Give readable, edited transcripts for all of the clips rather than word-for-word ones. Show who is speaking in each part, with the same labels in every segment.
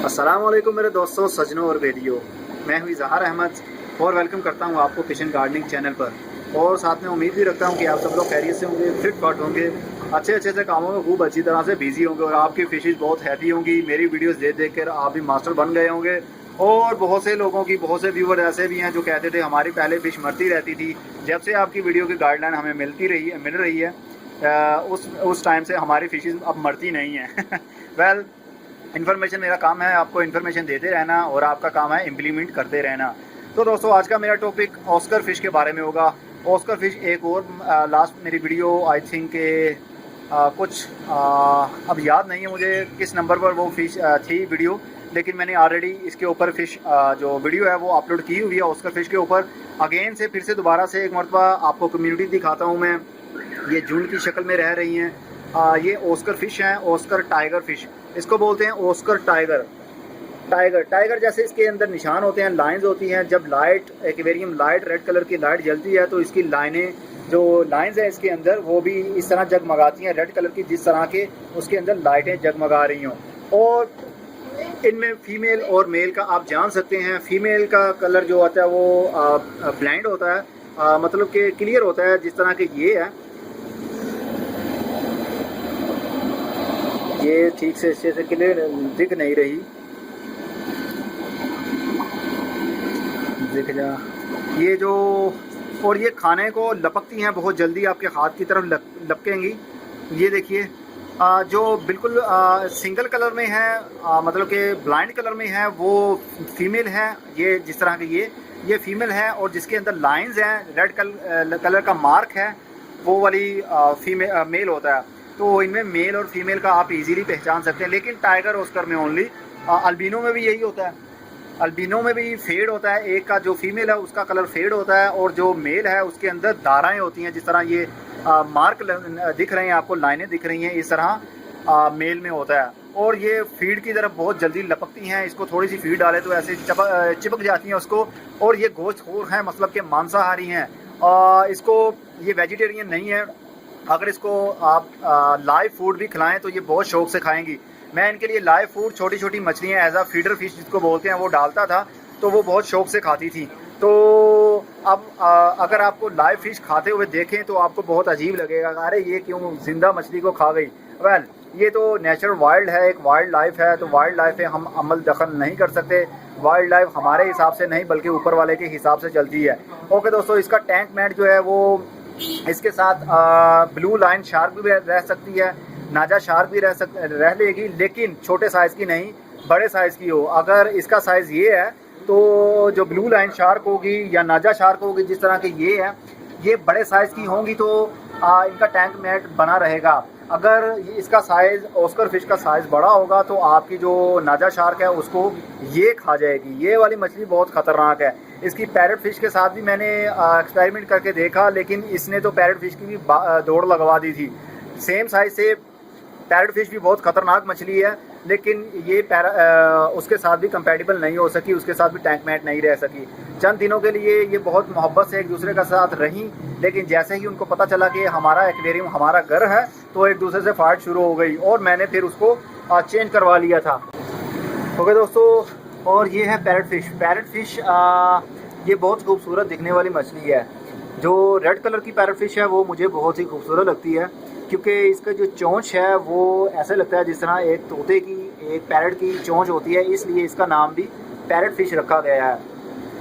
Speaker 1: अस्सलाम वालेकुम मेरे दोस्तों, सजनों और बेलियों। मैं हूँ इजहार अहमद और वेलकम करता हूँ आपको फिश एंड गार्डनिंग चैनल पर। और साथ में उम्मीद भी रखता हूँ कि आप सब लोग खैरियत से होंगे, फिट फाट होंगे, अच्छे अच्छे से कामों में खूब अच्छी तरह से बिजी होंगे और आपकी फिशेज बहुत हैप्पी होंगी। मेरी वीडियोस देख देख कर आप भी मास्टर बन गए होंगे। और बहुत से लोगों की, बहुत से व्यूवर ऐसे भी हैं जो कहते थे हमारी पहले फिश मरती रहती थी। जब से आपकी वीडियो की गाइडलाइन हमें मिल रही है उस टाइम से हमारी फिशेज अब मरती नहीं हैं। वेल, इन्फॉर्मेशन मेरा काम है आपको इन्फॉर्मेशन देते रहना और आपका काम है इम्प्लीमेंट करते रहना। तो दोस्तों, आज का मेरा टॉपिक ऑस्कर फ़िश के बारे में होगा। ऑस्कर फ़िश एक और लास्ट मेरी वीडियो आई थिंक के कुछ अब याद नहीं है मुझे किस नंबर पर वो फ़िश थी वीडियो, लेकिन मैंने ऑलरेडी इसके ऊपर फ़िश जो वीडियो है वो अपलोड की हुई है ऑस्कर फ़िश के ऊपर। अगेन से फिर से दोबारा से एक मरतबा आपको कम्युनिटी दिखाता हूँ मैं। ये जून की शक्ल में रह रही हैं। ये ऑस्कर फ़िश हैं, ऑस्कर टाइगर फ़िश इसको बोलते हैं। ऑस्कर टाइगर टाइगर जैसे इसके अंदर निशान होते हैं, लाइंस होती हैं। जब light aquarium light red colour की लाइट जलती है तो इसकी लाइनें जो लाइंस है इसके अंदर वो भी इस तरह जगमगाती हैं, रेड कलर की, जिस तरह के उसके अंदर लाइटें जगमगा रही हों। और इनमें फीमेल और मेल का आप जान सकते हैं। फीमेल का कलर जो होता है वो ब्लाइंड होता है, मतलब कि क्लियर होता है, जिस तरह के ये है। ये ठीक से अच्छे से क्लियर दिख नहीं रही, दिख जा ये जो। और ये खाने को लपकती हैं बहुत जल्दी, आपके हाथ की तरफ लपकेंगी। ये देखिए, जो बिल्कुल सिंगल कलर में है, मतलब कि ब्लाइंड कलर में है, वो फीमेल है। ये जिस तरह के ये फीमेल है और जिसके अंदर लाइंस हैं, रेड कलर का मार्क है, वो वाली मेल होता है। तो इनमें मेल और फीमेल का आप इजीली पहचान सकते हैं। लेकिन टाइगर ऑस्कर में ओनली, अल्बिनो में भी यही होता है। अल्बिनो में भी फेड होता है, एक का जो फीमेल है उसका कलर फेड होता है और जो मेल है उसके अंदर धाराएं होती हैं, जिस तरह ये मार्क दिख रहे हैं आपको, लाइनें दिख रही हैं, इस तरह मेल में होता है। और ये फीड की तरफ बहुत जल्दी लपकती हैं। इसको थोड़ी सी फीड डाले तो ऐसे चिपक जाती हैं उसको। और ये गोश्तखोर हैं, मतलब कि मांसाहारी हैं। इसको ये वेजिटेरियन नहीं है। अगर इसको आप लाइव फूड भी खिलाएं तो ये बहुत शौक से खाएंगी। मैं इनके लिए लाइव फूड, छोटी छोटी मछलियाँ एज आ फीडर फिश जिसको बोलते हैं, वो डालता था, तो वो बहुत शौक से खाती थी। तो अब अगर आपको लाइव फिश खाते हुए देखें तो आपको बहुत अजीब लगेगा, अरे ये क्यों जिंदा मछली को खा गई। वेल, ये तो नेचुरल वाइल्ड है, एक वाइल्ड लाइफ है, तो वाइल्ड लाइफ है, हम अमल दखल नहीं कर सकते। वाइल्ड लाइफ हमारे हिसाब से नहीं बल्कि ऊपर वाले के हिसाब से चलती है। ओके दोस्तों, इसका टैंक मैट जो है वो इसके साथ ब्लू लाइन शार्क भी रह सकती है, नाजा शार्क भी रह लेगी, लेकिन छोटे साइज़ की नहीं, बड़े साइज़ की हो। अगर इसका साइज़ ये है तो जो ब्लू लाइन शार्क होगी या नाजा शार्क होगी, जिस तरह के ये है, ये बड़े साइज़ की होंगी तो इनका टैंक मैट बना रहेगा। अगर इसका साइज़, ऑस्कर फिश का साइज़ बड़ा होगा तो आपकी जो नाजा शार्क है उसको ये खा जाएगी। ये वाली मछली बहुत ख़तरनाक है। इसकी पैरट फिश के साथ भी मैंने एक्सपेरिमेंट करके देखा, लेकिन इसने तो पैरट फिश की भी दौड़ लगवा दी थी। सेम साइज़ से पैरट फिश भी बहुत ख़तरनाक मछली है, लेकिन ये उसके साथ भी कंपैटिबल नहीं हो सकी, उसके साथ भी टैंक मैट नहीं रह सकी। चंद दिनों के लिए ये बहुत मोहब्बत से एक दूसरे के साथ रहीं, लेकिन जैसे ही उनको पता चला कि हमारा एक्वेरियम हमारा घर है तो एक दूसरे से फाइट शुरू हो गई और मैंने फिर उसको चेंज करवा लिया था। ओके दोस्तों, और ये है पैरट फिश। पैरट फिश ये बहुत खूबसूरत दिखने वाली मछली है। जो रेड कलर की पैरट फिश है वो मुझे बहुत ही खूबसूरत लगती है, क्योंकि इसका जो चोंच है वो ऐसे लगता है जिस तरह एक तोते की, एक पैरट की चोंच होती है, इसलिए इसका नाम भी पैरट फिश रखा गया है।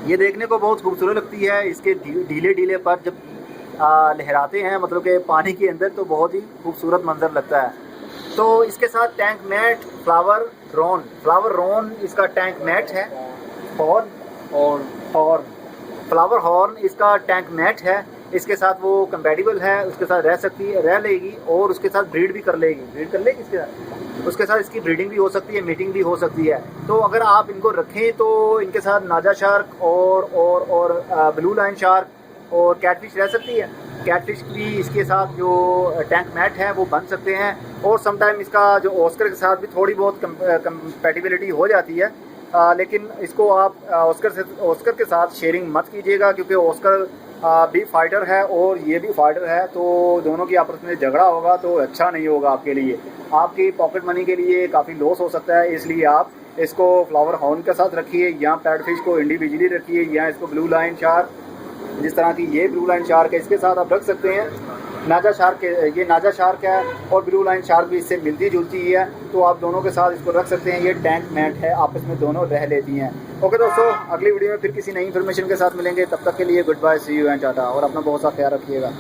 Speaker 1: ये देखने को बहुत खूबसूरत लगती है। इसके ढीले ढीले पर जब लहराते हैं, मतलब कि पानी के अंदर, तो बहुत ही खूबसूरत मंजर लगता है। तो इसके साथ टैंक मैट, फ्लावर रॉन इसका टैंक मैट है। हॉर्न फ्लावर हॉर्न इसका टैंक मैट है। इसके साथ वो कंपैटिबल है, उसके साथ रह लेगी और उसके इसके साथ उसके साथ इसकी ब्रीडिंग भी हो सकती है, मीटिंग भी हो सकती है। तो अगर आप इनको रखें तो इनके साथ नाजा शार्क और ब्लू लाइन शार्क और कैटफिश रह सकती है। कैटफिश भी इसके साथ जो टैंक मैट है वो बन सकते हैं। और समटाइम इसका जो ऑस्कर के साथ भी थोड़ी बहुत कंपैटिबिलिटी हो जाती है, लेकिन इसको आप ऑस्कर के साथ शेयरिंग मत कीजिएगा, क्योंकि ऑस्कर भी फाइटर है और ये भी फाइटर है, तो दोनों की आपस में झगड़ा होगा तो अच्छा नहीं होगा आपके लिए, आपकी पॉकेट मनी के लिए काफ़ी लॉस हो सकता है। इसलिए आप इसको फ्लावर हॉर्न के साथ रखिए, या पैडफिश को इंडिविजुअली रखिए, या इसको ब्लू लाइन शार्क, जिस तरह की ये ब्लू लाइन शार्क है इसके साथ आप रख सकते हैं। नाजा शार्क, ये नाजा शार्क है और ब्लू लाइन शार्क भी इससे मिलती जुलती ही है, तो आप दोनों के साथ इसको रख सकते हैं। ये टैंक मैट है, आपस में दोनों रह लेती हैं। ओके दोस्तों, अगली वीडियो में फिर किसी नई इन्फॉर्मेशन के साथ मिलेंगे, तब तक के लिए goodbye, see you and tata, और अपना बहुत सा ख्याल रखिएगा।